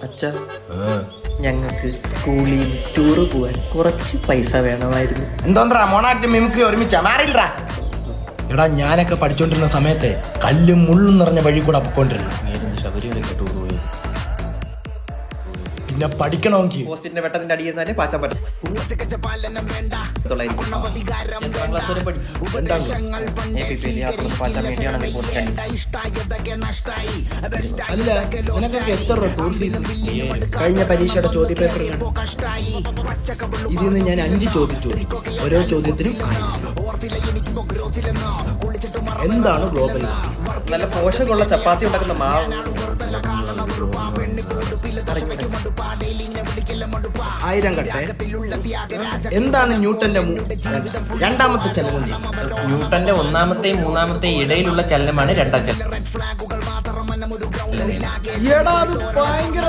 അച്ഛാ, ഞങ്ങൾക്ക് സ്കൂളിൽ ടൂറ് പോവാൻ കുറച്ച് പൈസ വേണമായിരുന്നു. എന്തോന്നാ മോണാക്ട് മിമിക്രി ഒരുമിച്ചാ മാറിയില്ല. എടാ ഞാനൊക്കെ പഠിച്ചോണ്ടിരുന്ന സമയത്തെ കല്ലും മുള്ളും നിറഞ്ഞ വഴി കൂടെ പൊക്കോണ്ടിരുന്നു. പിന്നെ പഠിക്കണമെങ്കിൽ പോസ്റ്റിന്റെ വെട്ടത്തിന്റെ അടിയിരുന്നാലേ പാച്ചാൻ പറ്റും. അല്ല നിനക്കൊക്കെ എത്ര ടൂർ ഫീസ്? കഴിഞ്ഞ പരീക്ഷയുടെ ചോദ്യ പേപ്പർ ഇതിൽ നിന്ന് ഞാൻ 5 ചോദ്യം ചോദിച്ചു. ഓരോ ചോദ്യത്തിനും 1000. എന്താണ് ഗ്ലോബൽ? നല്ല പോഷകമുള്ള ചപ്പാത്തി ഉണ്ടാക്കുന്ന മാവ്. 1000 കട്ടെ. എന്താണ് ന്യൂട്ടന്റെ രണ്ടാമത്തെ ചലനം? ന്യൂട്ടന്റെ ഒന്നാമത്തെയും മൂന്നാമത്തെയും ഇടയിലുള്ള ചലനമാണ് രണ്ടാം ചലനം. എടാ അത് ഭയങ്കര